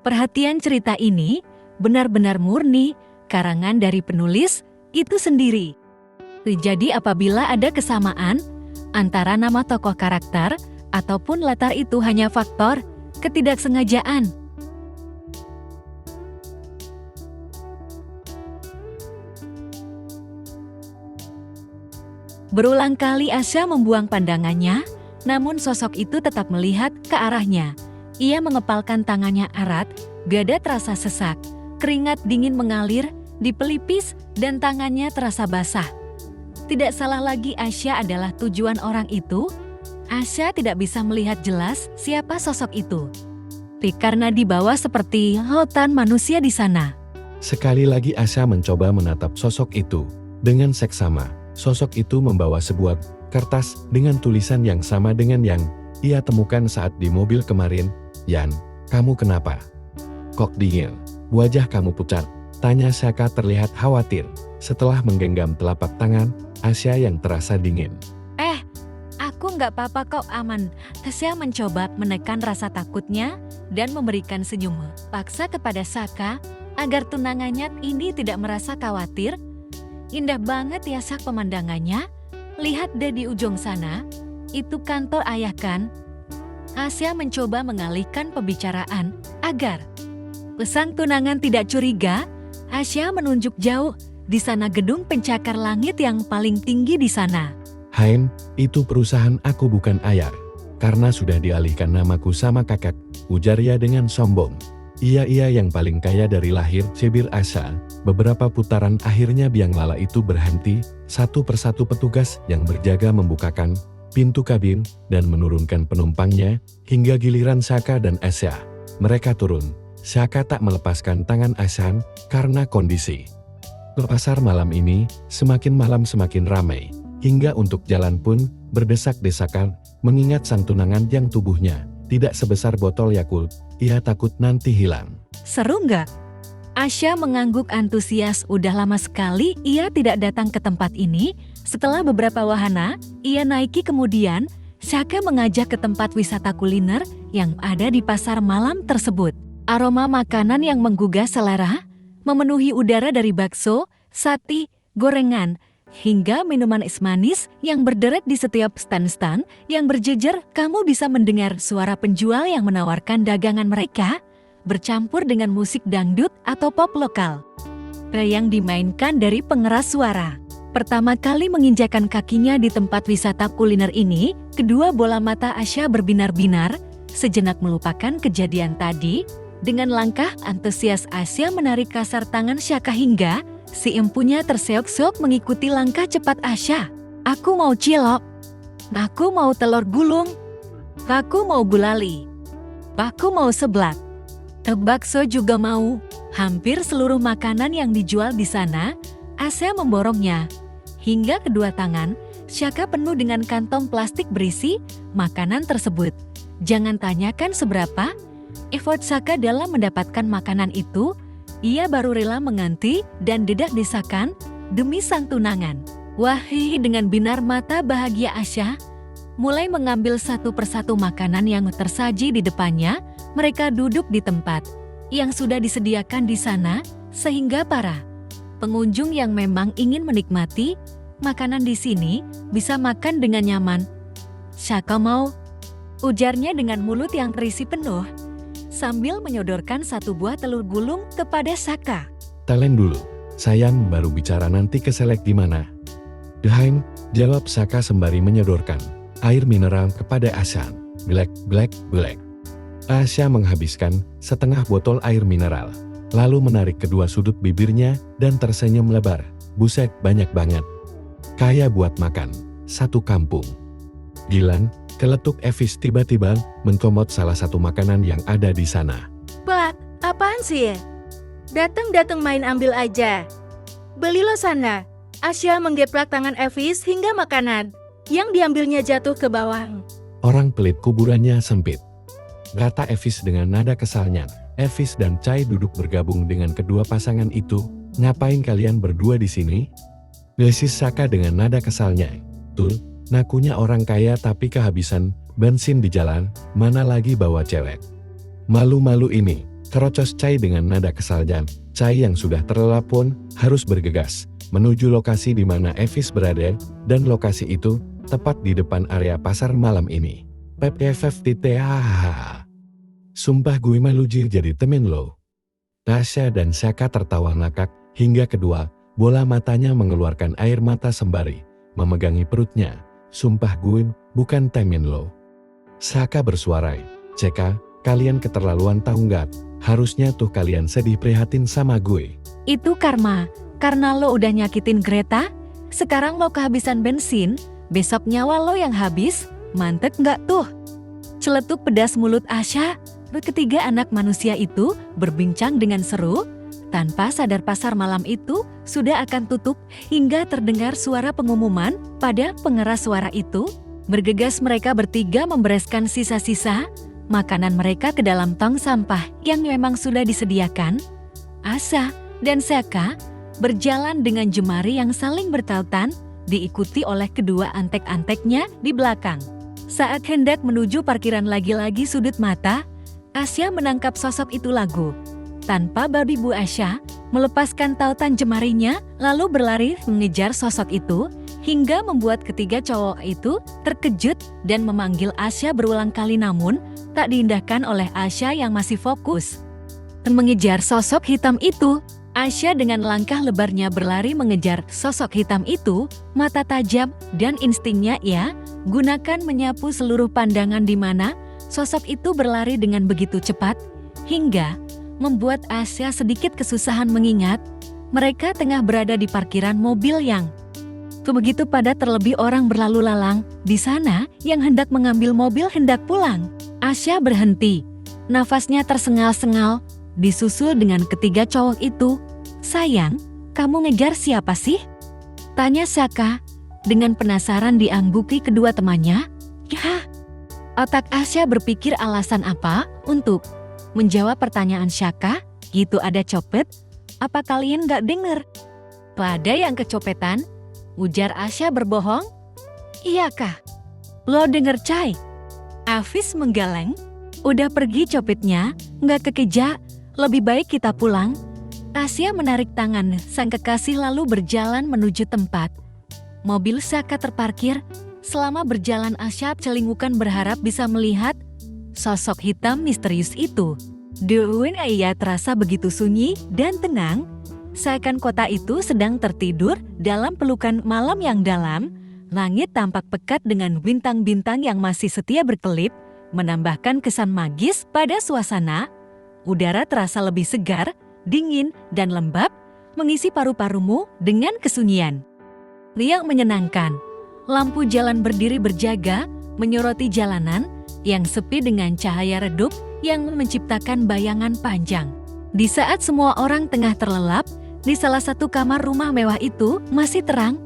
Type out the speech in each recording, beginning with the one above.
Perhatian cerita ini benar-benar murni karangan dari penulis itu sendiri. Jadi apabila ada kesamaan antara nama tokoh karakter ataupun latar itu hanya faktor ketidaksengajaan. Berulang kali Asya membuang pandangannya, namun sosok itu tetap melihat ke arahnya. Ia mengepalkan tangannya erat, dada terasa sesak, keringat dingin mengalir di pelipis dan tangannya terasa basah. Tidak salah lagi Asya adalah tujuan orang itu. Asya tidak bisa melihat jelas siapa sosok itu. Karena di bawah seperti lautan manusia di sana. Sekali lagi Asya mencoba menatap sosok itu. Dengan seksama, sosok itu membawa sebuah kertas dengan tulisan yang sama dengan yang ia temukan saat di mobil kemarin. Yan, kamu kenapa? Kok dingin? Wajah kamu pucat? Tanya Saka terlihat khawatir. Setelah menggenggam telapak tangan, Asya yang terasa dingin. Aku nggak apa-apa kok, aman. Asya mencoba menekan rasa takutnya dan memberikan senyum paksa kepada Saka agar tunangannya ini tidak merasa khawatir. Indah banget ya Sak pemandangannya. Lihat deh di ujung sana, itu kantor ayah kan? Asya mencoba mengalihkan pembicaraan agar sang tunangan tidak curiga. Asya menunjuk jauh, di sana gedung pencakar langit yang paling tinggi di sana. Hain, itu perusahaan aku bukan ayah. Karena sudah dialihkan namaku sama kakak, ujarnya dengan sombong. Iya yang paling kaya dari lahir, cibir Asya. Beberapa putaran akhirnya biang lala itu berhenti. Satu persatu petugas yang berjaga membukakan pintu kabin dan menurunkan penumpangnya hingga giliran Saka dan Asya. Mereka turun. Saka tak melepaskan tangan Asya karena kondisi. Pasar malam ini semakin malam semakin ramai. Hingga untuk jalan pun berdesak-desakan mengingat sang tunangan yang tubuhnya tidak sebesar botol Yakult. Ia takut nanti hilang. Seru nggak? Asya mengangguk antusias. Udah lama sekali ia tidak datang ke tempat ini. Setelah beberapa wahana, ia naiki kemudian, Saka mengajak ke tempat wisata kuliner yang ada di pasar malam tersebut. Aroma makanan yang menggugah selera, memenuhi udara dari bakso, sate, gorengan, hingga minuman es manis yang berderet di setiap stand-stand yang berjejer. Kamu bisa mendengar suara penjual yang menawarkan dagangan mereka, bercampur dengan musik dangdut atau pop lokal yang dimainkan dari pengeras suara. Pertama kali menginjakan kakinya di tempat wisata kuliner ini, kedua bola mata Asya berbinar-binar, sejenak melupakan kejadian tadi. Dengan langkah antusias Asya menarik kasar tangan Saka hingga si empunya terseok-seok mengikuti langkah cepat Asya. Aku mau cilok, aku mau telur gulung, aku mau gulali, aku mau seblak, bakso juga mau. Hampir seluruh makanan yang dijual di sana, Asya memborongnya. Hingga kedua tangan, Saka penuh dengan kantong plastik berisi makanan tersebut. Jangan tanyakan seberapa effort Saka dalam mendapatkan makanan itu. Ia baru rela mengganti dan desak-desakan demi sang tunangan. Wahai, dengan binar mata bahagia Asya mulai mengambil satu persatu makanan yang tersaji di depannya. Mereka duduk di tempat yang sudah disediakan di sana, sehingga para pengunjung yang memang ingin menikmati makanan di sini bisa makan dengan nyaman. Saka mau, ujarnya dengan mulut yang terisi penuh, sambil menyodorkan satu buah telur gulung kepada Saka. Telen dulu, sayang, baru bicara nanti keselek gimana? Dehain, jawab Saka sembari menyodorkan air mineral kepada Asya. Black. Asya menghabiskan setengah botol air mineral, lalu menarik kedua sudut bibirnya dan tersenyum lebar. Buset, banyak banget. Kaya buat makan satu kampung. Gilan, keletuk Evis tiba-tiba mencomot salah satu makanan yang ada di sana. Pak, apaan sih? Datang main ambil aja. Beli lo sana. Asya menggeplak tangan Evis hingga makanan yang diambilnya jatuh ke bawah. Orang pelit kuburannya sempit, kata Evis dengan nada kesalnya. Evis dan Chai duduk bergabung dengan kedua pasangan itu. Ngapain kalian berdua di sini? Desis Saka dengan nada kesalnya. Tuh, nakunya orang kaya tapi kehabisan bensin di jalan, mana lagi bawa cewek. Malu-malu ini, Kerocos Chai dengan nada kesal dan Chai yang sudah terlelap pun harus bergegas menuju lokasi di mana Evis berada, dan lokasi itu tepat di depan area pasar malam ini. PPFFTTH. Sumpah gue malu jir jadi temen lo. Asya dan Saka tertawa ngakak hingga kedua bola matanya mengeluarkan air mata sembari memegangi perutnya. Sumpah gue bukan temen lo. Saka bersuara, Ceka, kalian keterlaluan tahu nggak? Harusnya tuh kalian sedih prihatin sama gue. Itu karma. Karena lo udah nyakitin Greta, sekarang lo kehabisan bensin, besok nyawa lo yang habis, mantep nggak tuh? Celetuk pedas mulut Asya, ketiga anak manusia itu berbincang dengan seru, tanpa sadar pasar malam itu sudah akan tutup hingga terdengar suara pengumuman pada pengeras suara itu. Bergegas mereka bertiga membereskan sisa-sisa makanan mereka ke dalam tong sampah yang memang sudah disediakan. Asya dan Saka berjalan dengan jemari yang saling bertautan, diikuti oleh kedua antek-anteknya di belakang. Saat hendak menuju parkiran lagi-lagi sudut mata, Asya menangkap sosok itu lagu. Tanpa babi Bu Asya melepaskan tautan jemarinya, lalu berlari mengejar sosok itu, hingga membuat ketiga cowok itu terkejut dan memanggil Asya berulang kali, namun tak diindahkan oleh Asya yang masih fokus mengejar sosok hitam itu. Asya dengan langkah lebarnya berlari mengejar sosok hitam itu, mata tajam dan instingnya ia gunakan menyapu seluruh pandangan di mana sosok itu berlari dengan begitu cepat, hingga membuat Asya sedikit kesusahan mengingat mereka tengah berada di parkiran mobil yang begitu padat, terlebih orang berlalu lalang di sana yang hendak mengambil mobil hendak pulang. Asya berhenti, nafasnya tersengal-sengal, disusul dengan ketiga cowok itu. Sayang, kamu ngejar siapa sih? Tanya Saka dengan penasaran diangguki kedua temannya. Yah, otak Asya berpikir alasan apa untuk menjawab pertanyaan Saka. Gitu ada copet, apa kalian gak denger? Pada yang kecopetan, ujar Asya berbohong. Iya kah? Lo denger Cai? Evis menggeleng. Udah pergi copetnya, gak kekeja, lebih baik kita pulang. Asya menarik tangan sang kekasih lalu berjalan menuju tempat mobil Saka terparkir. Selama berjalan Asya celingukan berharap bisa melihat sosok hitam misterius itu. Dewen ia terasa begitu sunyi dan tenang, seakan kota itu sedang tertidur dalam pelukan malam yang dalam. Langit tampak pekat dengan bintang-bintang yang masih setia berkelip, menambahkan kesan magis pada suasana. Udara terasa lebih segar, dingin, dan lembab, mengisi paru-parumu dengan kesunyian yang menyenangkan. Lampu jalan berdiri berjaga, menyoroti jalanan yang sepi dengan cahaya redup yang menciptakan bayangan panjang. Di saat semua orang tengah terlelap, di salah satu kamar rumah mewah itu masih terang.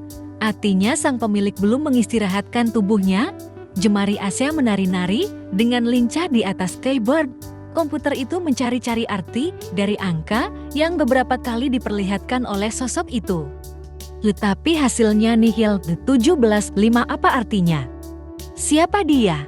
Artinya sang pemilik belum mengistirahatkan tubuhnya. Jemari Asya menari-nari dengan lincah di atas keyboard. Komputer itu mencari-cari arti dari angka yang beberapa kali diperlihatkan oleh sosok itu. Tetapi hasilnya nihil. 17,5 apa artinya? Siapa dia?